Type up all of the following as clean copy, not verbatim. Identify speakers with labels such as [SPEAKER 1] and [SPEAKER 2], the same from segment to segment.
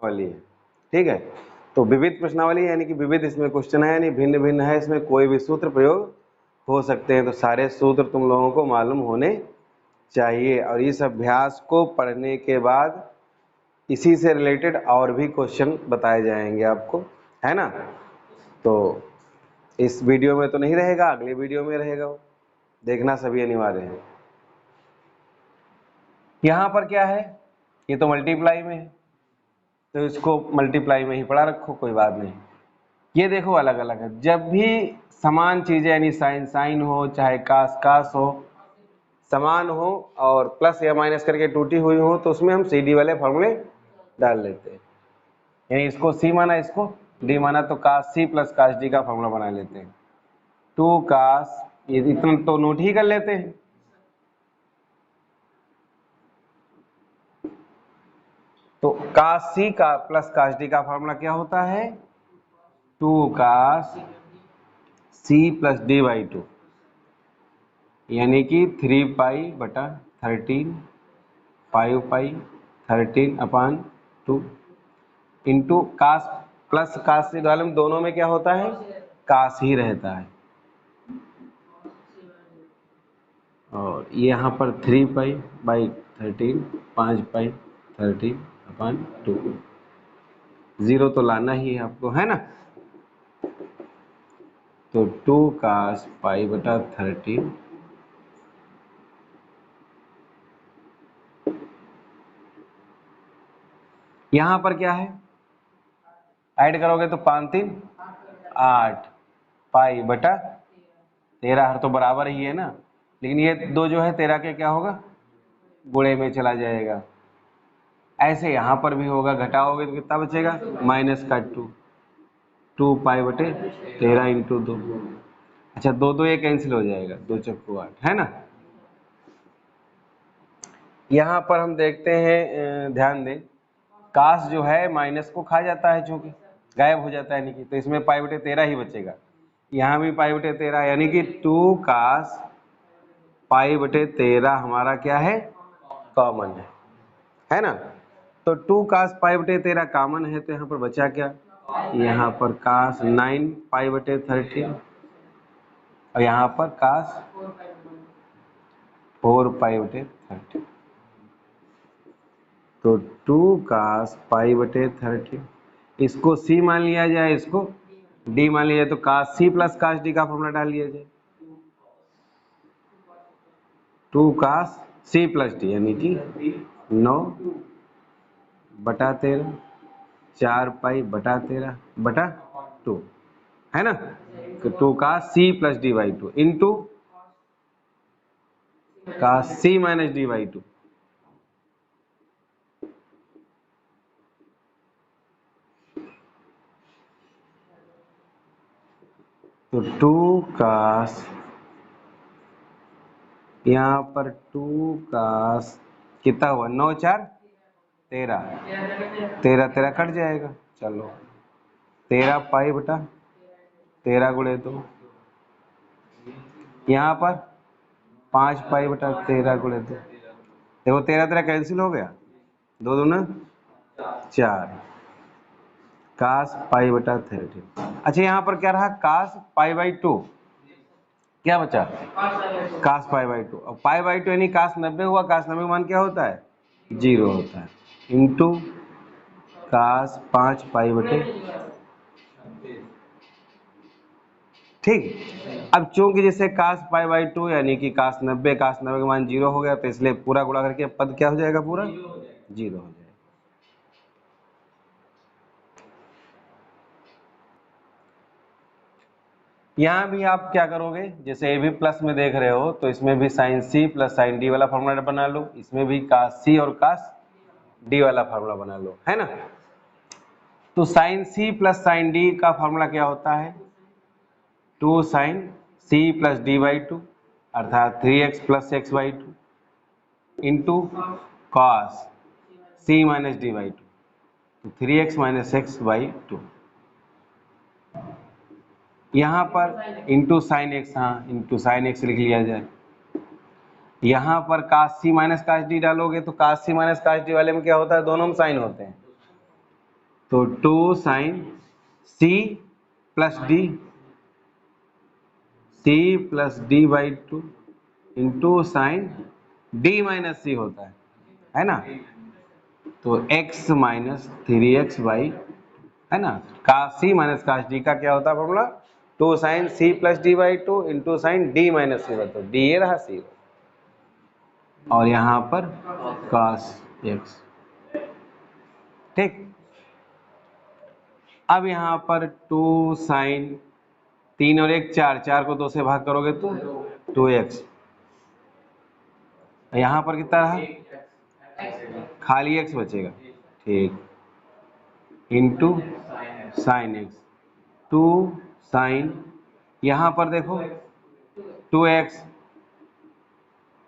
[SPEAKER 1] वाली है, ठीक है। तो विविध प्रश्नावली यानी कि विविध इसमें क्वेश्चन है, यानी भिन्न भिन्न है, इसमें कोई भी सूत्र प्रयोग हो सकते हैं। तो सारे सूत्र तुम लोगों को मालूम होने चाहिए, और इस अभ्यास को पढ़ने के बाद इसी से रिलेटेड और भी क्वेश्चन बताए जाएंगे आपको, है ना। तो इस वीडियो में तो नहीं रहेगा, अगले वीडियो में रहेगा, वो देखना सभी अनिवार्य है। यहाँ पर क्या है, ये तो मल्टीप्लाई में है, तो इसको मल्टीप्लाई में ही पढ़ा रखो, कोई बात नहीं। ये देखो अलग अलग है, जब भी समान चीजें यानी साइन साइन हो चाहे कास कास हो, समान हो और प्लस या माइनस करके टूटी हुई हो, तो उसमें हम सी डी वाले फॉर्मूले डाल लेते हैं। यानी इसको सी माना, इसको डी माना, तो कास सी प्लस कास डी का फॉर्मूला बना लेते हैं। 2 कास, ये इतना तो नोट ही कर लेते हैं। तो कास सी का प्लस कास डी का फॉर्मूला क्या होता है, 2 cos C plus D by 2, यानी कि 3 पाई बटा 13, 5 पाई 13 अपान 2 इंटू कास प्लस कास सी वाले में दोनों में क्या होता है, कास ही रहता है। और यहाँ पर 3 pi by 13, 5 pi 13 upon 2, zero तो लाना ही है आपको, है ना। तो 2 कास पाई बटा 13 यहाँ पर क्या है, ऐड करोगे तो 5 3 8 पाई बटा 13, हर तो बराबर ही है ना, लेकिन ये दो जो है 13 के क्या होगा, गुणे में चला जाएगा। ऐसे यहाँ पर भी होगा, घटाओगे तो कितना बचेगा, माइनस का 2 पाई बटे 13 इंटू 2। अच्छा, दो दो ये कैंसिल हो जाएगा, 2 चक्कू 8, है ना। यहाँ पर हम देखते हैं, ध्यान दें, कास जो है माइनस को खा जाता है, चूंकि गायब हो जाता है, यानी कि तो इसमें पाई बटे 13 ही बचेगा। यहाँ भी पाई बटे 13, यानी कि 2 कास पाई बटे 13 हमारा क्या है, कॉमन है ना। तो 2 कास पाई बटे 13 कॉमन है, तो यहाँ पर बचा क्या, यहाँ पर कास 9 पाई बटे 13 और यहाँ पर कास 4 पाई बटे 13। तो 2 कास पाई बटे 13, इसको सी मान लिया जाए, इसको डी मान लिया जाए, तो कास सी प्लस कास डी का फॉर्मूला डाल लिया जाए। 2 कास सी प्लस डी यानी कि 9 बटा 13, 4 पाई बटा 13 बटा 2, है ना। तो 2 cos C plus D by 2 into cos C minus D by 2। तो 2 कास, यहाँ पर 2 कास कितना हुआ, 9 4 13, 13 13 कट जाएगा, चलो 13 पाई बटा 13 गुणे 2, यहाँ पर 5 पाई बटा 13 गुणे 2, देखो 13 13 कैंसिल हो गया, 2 दूना 4, कास पाई बटा 13। अच्छा, यहाँ पर क्या रहा, कास पाई बाई 2, क्या बचा, कास पाई बाई 2। अब पाई बाई 2 यानी कास 90 हुआ, कास 90 मान क्या होता है, 0 होता है, इंटू कास 5 पाई बटे, ठीक। अब चूंकि जैसे कास पाई बाई 2 यानी कि कास 90 का मान 0 हो गया, तो इसलिए पूरा गुणा करके पद क्या हो जाएगा, पूरा 0 हो जाएगा। यहाँ भी आप क्या करोगे, जैसे ये भी प्लस में देख रहे हो, तो इसमें भी sine C plus sine D वाला फॉर्मूला बना लो, इसमें भी कास सी और कास डी वाला फॉर्मूला बना लो, है ना। तो sine C plus sine D का फॉर्मूला क्या होता है, 2 sine C plus D by 2 अर्थात 3x plus x by 2 into cos C minus D by 2, तो 3x माइनस एक्स बाई 2, यहाँ पर इंटू साइन एक्स, हाँ इंटू साइन एक्स लिख लिया जाए। यहाँ पर कास सी माइनस कास डी डालोगे, तो कास सी माइनस कास डी वाले में क्या होता है, दोनों में साइन होते हैं, तो 2 sine C plus D, C plus D by 2 into sine D minus C होता है ना। तो x माइनस 3x बाई, है ना, कास सी माइनस कास डी का क्या होता है formula, 2 sine C plus D by 2 into sine D minus C, बताओ डी ये रहा सी, और यहाँ पर कास x। ठीक, अब यहाँ पर 2 साइन 3 और 1 4, 4 को 2 से भाग करोगे तो 2x, यहाँ पर कितना रहा, खाली x बचेगा, ठीक, इंटू साइन x, 2 साइन, यहाँ पर देखो 2x,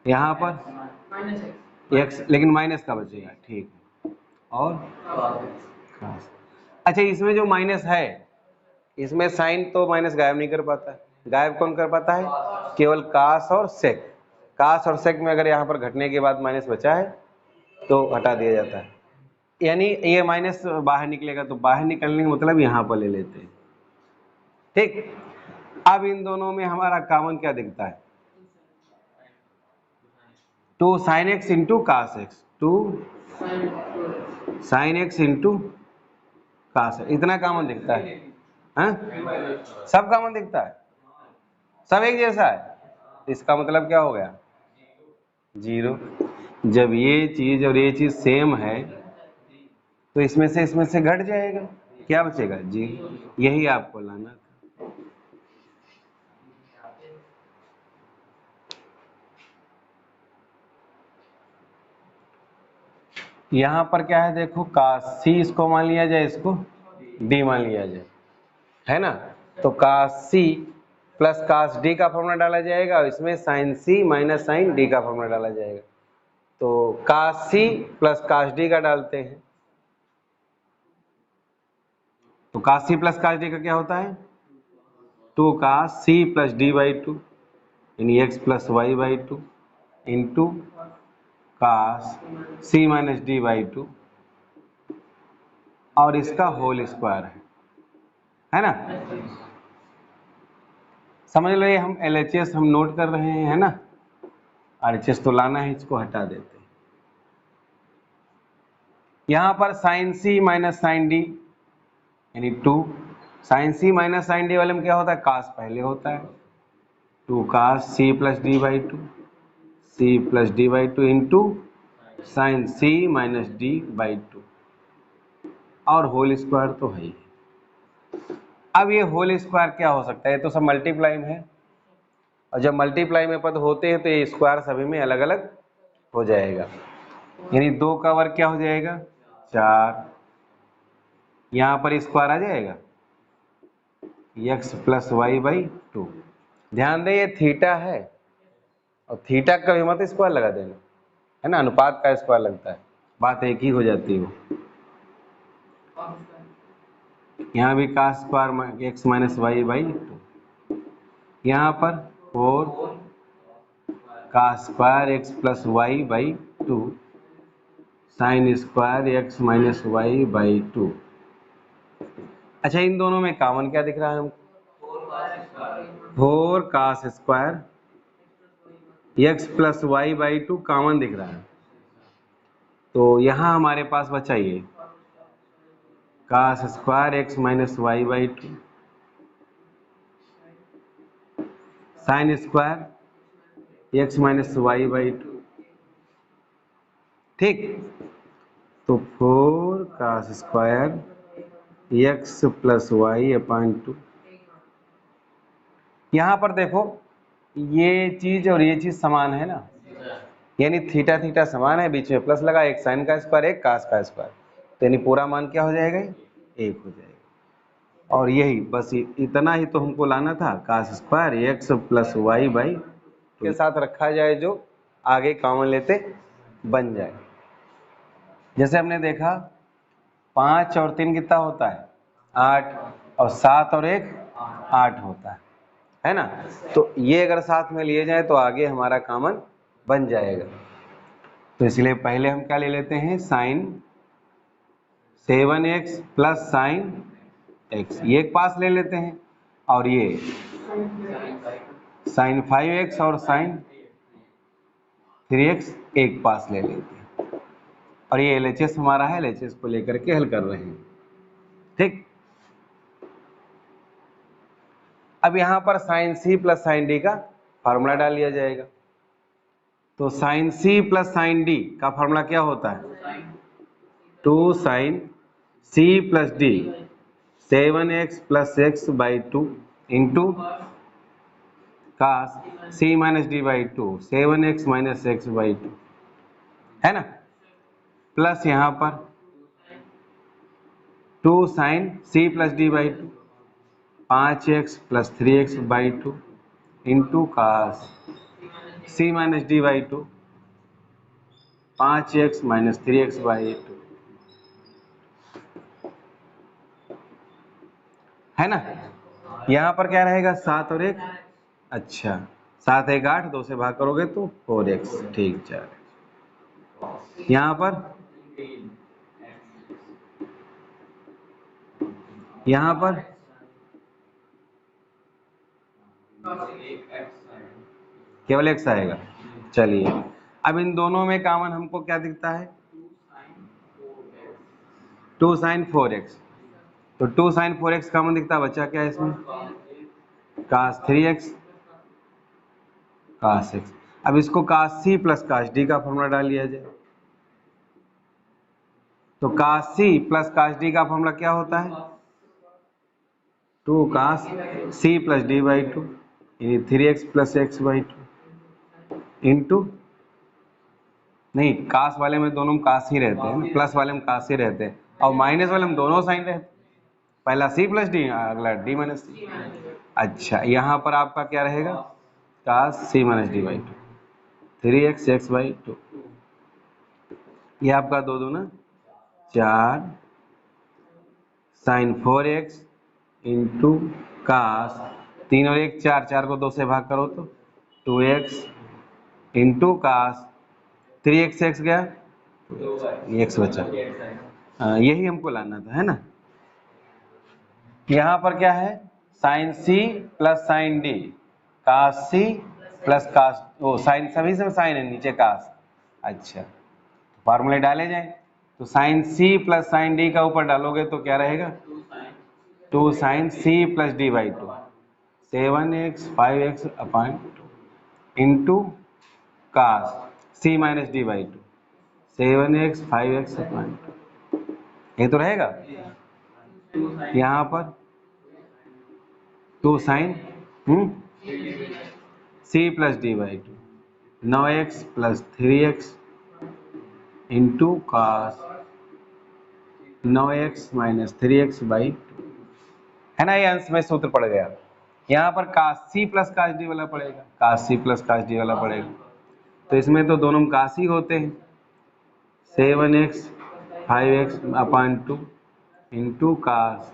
[SPEAKER 1] यहाँ पर x लेकिन माइनस का बचेगा, ठीक, और अच्छा इसमें जो माइनस है, इसमें साइन तो माइनस गायब नहीं कर पाता है, गायब कौन कर पाता है, केवल कास और सेक, कास और सेक में अगर यहाँ पर घटने के बाद माइनस बचा है तो हटा दिया जाता है, यानी ये माइनस बाहर निकलेगा, तो बाहर निकलने का मतलब यहाँ पर ले लेते हैं। ठीक, अब इन दोनों में हमारा कॉमन क्या दिखता है, 2 sine x into cos x, 2 sine x into cos, इतना कॉमन दिखता है, हाँ? सब कॉमन दिखता है, सब एक जैसा है, इसका मतलब क्या हो गया, 0। जब ये चीज और ये चीज सेम है तो इसमें से घट जाएगा, क्या बचेगा, 0। यही आपको लाना था। यहां पर क्या है देखो, कास सी इसको मान लिया जाए, इसको डी मान लिया जाए, है ना, तो कास सी प्लस कास डी का फॉर्मूला डाला जाएगा, और इसमें sign C minus sine D का फॉर्मूला डाला जाएगा। तो कास सी प्लस कास डी का डालते हैं, तो कास सी प्लस कास डी का क्या होता है, 2 cos C plus D by 2 यानी x plus y by 2 into cos C minus D by 2, और इसका होल स्क्वायर है ना। समझ लो ये हम LHS हम नोट कर रहे हैं, है ना, RHS तो लाना है, इसको हटा देते हैं। यहां पर sign C minus sine D यानी 2, sine C minus sine D वाले में क्या होता है, कास पहले होता है, 2 cos C plus D by 2, C plus D by 2 into sine C minus D by 2, और होल स्क्वायर तो है ही। अब ये होल स्क्वायर क्या हो सकता है, ये तो सब मल्टीप्लाई में है, और जब मल्टीप्लाई में पद होते हैं तो ये स्क्वायर सभी में अलग अलग हो जाएगा, यानी 2 का वर्ग क्या हो जाएगा, 4, यहाँ पर स्क्वायर आ जाएगा x प्लस वाई बाई 2। ध्यान दें ये थीटा है, और थीटा कभी मत स्क्वायर लगा देना, है ना, अनुपात का स्क्वायर लगता है, बात एक ही हो जाती है। यहाँ भी का square x minus y by 2, यहाँ पर 4 का square x plus y by 2 sine square x minus y by 2। अच्छा इन दोनों में कॉमन क्या दिख रहा है हमको, 4 cos square x plus y by 2 common दिख रहा है, तो यहाँ हमारे पास बचा ये cos square x minus y by 2 sine square x minus y by 2, ठीक, तो 4 cos square x plus y upon 2। यहाँ पर देखो ये चीज और ये चीज समान है ना, यानी थीटा थीटा समान है, बीच में प्लस लगा, एक साइन का स्क्वायर एक कास का स्क्वायर, तो यानी पूरा मान क्या हो जाएगा, 1 हो जाएगा। और यही बस इतना ही तो हमको लाना था, cos square x plus y by के साथ रखा जाए, जो आगे कॉमन लेते बन जाए। जैसे हमने देखा 5 और 3 कितना होता है, 8, और 7 और 1 8 होता है ना, तो ये अगर साथ में लिए जाए तो आगे हमारा कॉमन बन जाएगा। तो इसलिए पहले हम क्या ले लेते हैं, 7x प्लस साइन x, ये एक पास ले लेते हैं, और ये साइन 5x और साइन 3x एक पास ले लेते हैं, और ये LHS हमारा है, LHS को लेकर के हल कर रहे हैं। ठीक, अब यहाँ पर sine C plus sine D का फार्मूला डाल लिया जाएगा। तो sine C plus sine D का फार्मूला क्या होता है? 2 sine C plus D 7x plus x by 2 into cos C minus D by 2 7x minus x by 2, है ना, प्लस यहाँ पर 2 sine C plus D by 2 5x plus 3x by 2 into cos C minus D by 2 5x minus 3x by 2, है ना। यहाँ पर क्या रहेगा? 7 और 1, अच्छा 7 1 8, 2 से भाग करोगे तो 4x, ठीक 4x। यहाँ पर केवल x आएगा। चलिए, अब इन दोनों में कॉमन हमको क्या दिखता है? 2 साइन 4x, तो 2 साइन 4x कॉमन दिखता है, बचा क्या है इसमें? कास 3x कास x। अब इसको कास C प्लस कास D का फॉर्मूला डाल लिया जाए। तो कास C प्लस कास D का फॉर्मूला क्या होता है? 2 cos C plus D by 2 यानी 3x plus x by 2 into, नहीं कास वाले में दोनों में कास ही रहते हैं, प्लस वाले में कास ही रहते हैं, और माइनस वाले में दोनों साइन रहते हैं, पहला C प्लस D, अगला D माइनस C। अच्छा, यहाँ पर आपका क्या रहेगा? कास C minus D by 2 3x x by 2, ये आपका 2 दूना 4 साइन 4x इंटू कास 3 और 1 4, 4 को 2 से भाग करो तो 2x into cos 3x x गया, x बचा, यही हमको लाना था, है ना। यहाँ पर क्या है? Sine C plus sine D cos C plus cos, ओ साइन सभी से साइन है, नीचे कास। अच्छा, फार्मूले डाले जाए, तो sine C plus sine D का ऊपर डालोगे तो क्या रहेगा? 2 sine C plus D by 2 7x 5x upon 2 into cos C minus D by 2 7x 5x upon 2, ये तो रहेगा। यहाँ पर 2 sine C plus D by 2 9x plus 3x into cos 9x minus 3x by 2, है ना। ये अंश में सूत्र पड़ गया। यहाँ पर कास C प्लस कास D वाला पड़ेगा, कास C प्लस कास D वाला पड़ेगा, तो इसमें तो दोनों कास ही होते हैं। 7x 5x upon 2 into cos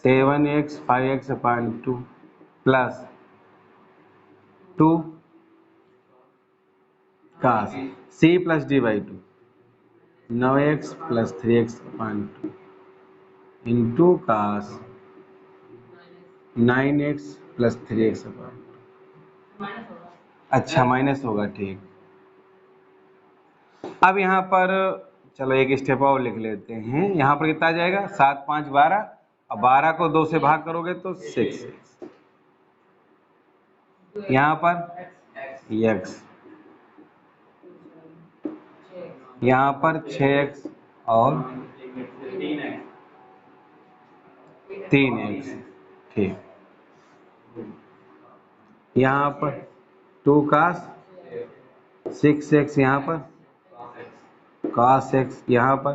[SPEAKER 1] 7x 5x upon 2 plus 2 cos C plus D by 2 9x plus 3x upon 2 into cos 9x plus 3x upon 2, अच्छा माइनस होगा, ठीक। अब यहाँ पर चलो एक स्टेप और लिख लेते हैं। यहाँ पर कितना आ जाएगा? 7 5 12, और 12 को 2 से भाग करोगे तो 6, यहाँ पर x, यहाँ पर 6x और 3x, ठीक। यहाँ पर 2 कास 6x, यहाँ पर cos x, यहाँ पर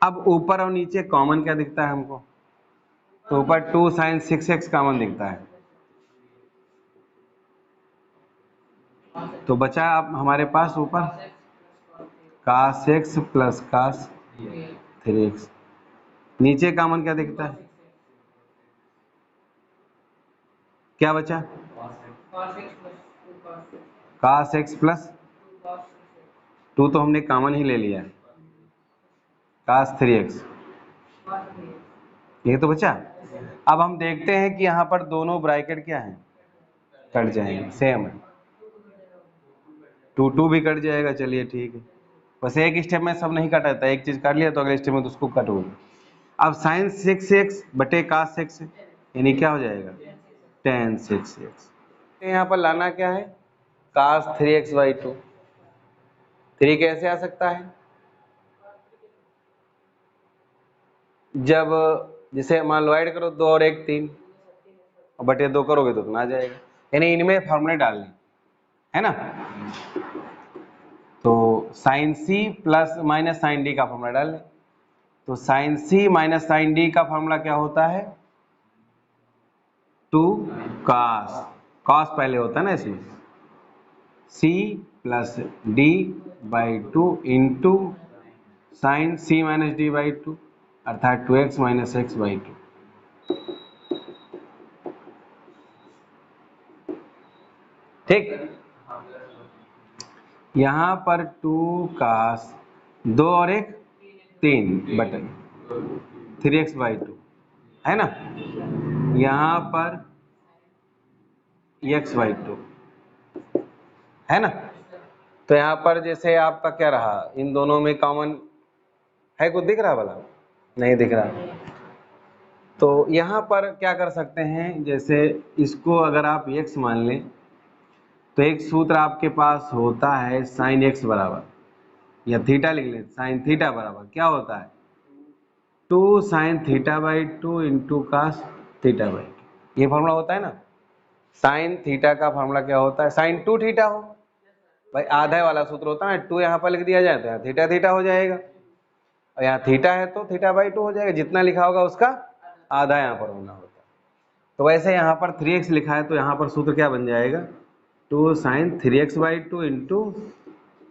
[SPEAKER 1] अब ऊपर और नीचे कॉमन क्या दिखता है हमको? तो ऊपर 2 साइन 6x कॉमन दिखता है, तो बचा अब हमारे पास ऊपर cos x plus cos 3x, नीचे कॉमन क्या दिखता है? क्या बचा? cos x प्लस 2 तो हमने कॉमन ही ले लिया है, cos 3x ये तो बचा। अब हम देखते हैं कि यहाँ पर दोनों ब्रैकेट क्या है, कट जाएंगे, सेम है, 2 भी कट जाएगा, चलिए ठीक है। बस एक स्टेप में सब नहीं कटा था, एक चीज कर लिया तो अगले स्टेप में तो उसको कट होगा। अब sin 6x बटे cos 6 यानी क्या हो जाएगा, tan 6x। यहाँ पर लाना क्या है, cos 3x/2। 3 कैसे आ सकता है, जब जिसे मान लो ऐड करो 2 और 1 3 और बटे 2 करोगे तो उतना आ जाएगा, यानी इनमें फॉर्मूले डालने है ना। तो sin c plus minus sine D का फॉर्मूला डाल लें। तो sin c minus sine D का फॉर्मूला क्या होता है, 2 cos, cos पहले होता है ना इसमें, c plus d by 2 into sign c minus D by 2 अर्थात 2x माइनस एक्स बाई 2। ठीक, यहाँ पर 2 cos 2 और 1 3 बटे 3x/2 है ना, यहाँ पर x/2 है ना। तो यहाँ पर जैसे आपका क्या रहा, इन दोनों में कॉमन है, कुछ दिख रहा भला, नहीं दिख रहा। तो यहाँ पर क्या कर सकते हैं, जैसे इसको अगर आप x मान लें तो एक सूत्र आपके पास होता है sin x बराबर, या थीटा लिख लें, sin थीटा बराबर क्या होता है, 2 sin θ/2 इंटू cos θ/2। ये फॉर्मूला होता है ना। sin थीटा का फॉर्मूला क्या होता है, sin 2 थीटा हो, भाई आधा वाला सूत्र होता है ना, 2 यहाँ पर लिख दिया जाए तो यहाँ थीटा थीटा हो जाएगा, और यहाँ थीटा है तो θ/2 हो जाएगा, जितना लिखा होगा उसका आधा यहाँ पर होना होता है। तो वैसे यहाँ पर 3x लिखा है तो यहाँ पर सूत्र क्या बन जाएगा, 2 sin 3x/2 into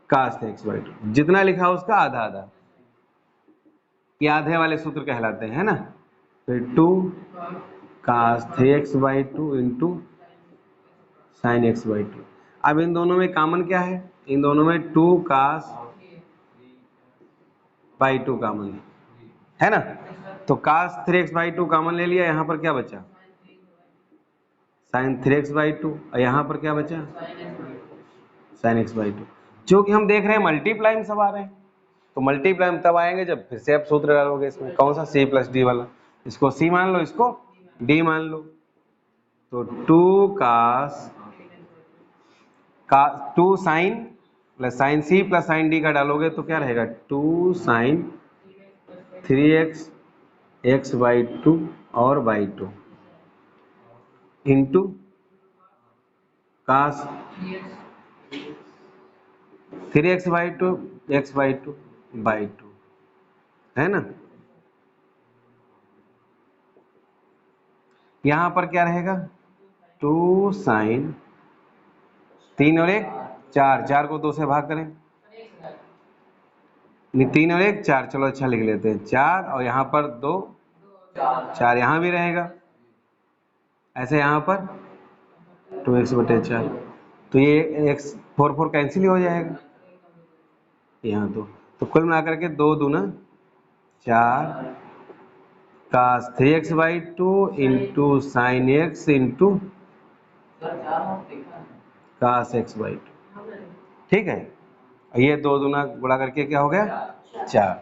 [SPEAKER 1] cos 3x/2, जितना लिखा उसका आधा आधा, ये आधे वाले सूत्र कहलाते हैं ना। फिर 2 cos 3x/2 into sin x/2। अब इन दोनों में कॉमन क्या है, इन दोनों में 2 cos 2 कॉमन है ना। तो cos 3x/2 कॉमन ले लिया, यहाँ पर क्या बचा, sin 3x/2, और यहाँ पर क्या बचा, sin x/2। जो कि हम देख रहे हैं मल्टीप्लाई में सब आ रहे हैं, तो मल्टीप्लाई में तब आएंगे जब फिर से आप सूत्र डालोगे इसमें, कौन सा, c प्लस डी वाला, इसको c मान लो, इसको d मान लो। तो 2 cos 2 sin plus sin c plus sin d का डालोगे तो क्या रहेगा, 2 sin 3x x/2 और by 2 into cos 3x/2 x/2 by 2 है ना। यहाँ पर क्या रहेगा, 2 sin 3 और 1 4, 4 को 2 से भाग करें, 3 और 1 4, चलो अच्छा लिख लेते हैं 4, और यहाँ पर 2 4 यहाँ भी रहेगा, ऐसे यहाँ पर 2x/4, तो ये x 4 4 कैंसिल ही हो जाएगा यहाँ। तो कुल मिलाकर के 2 दूना 4 cos 3x/2 into sine x into cos x/2, ठीक है। ये 2 दूना गुणा करके क्या हो गया 4। तो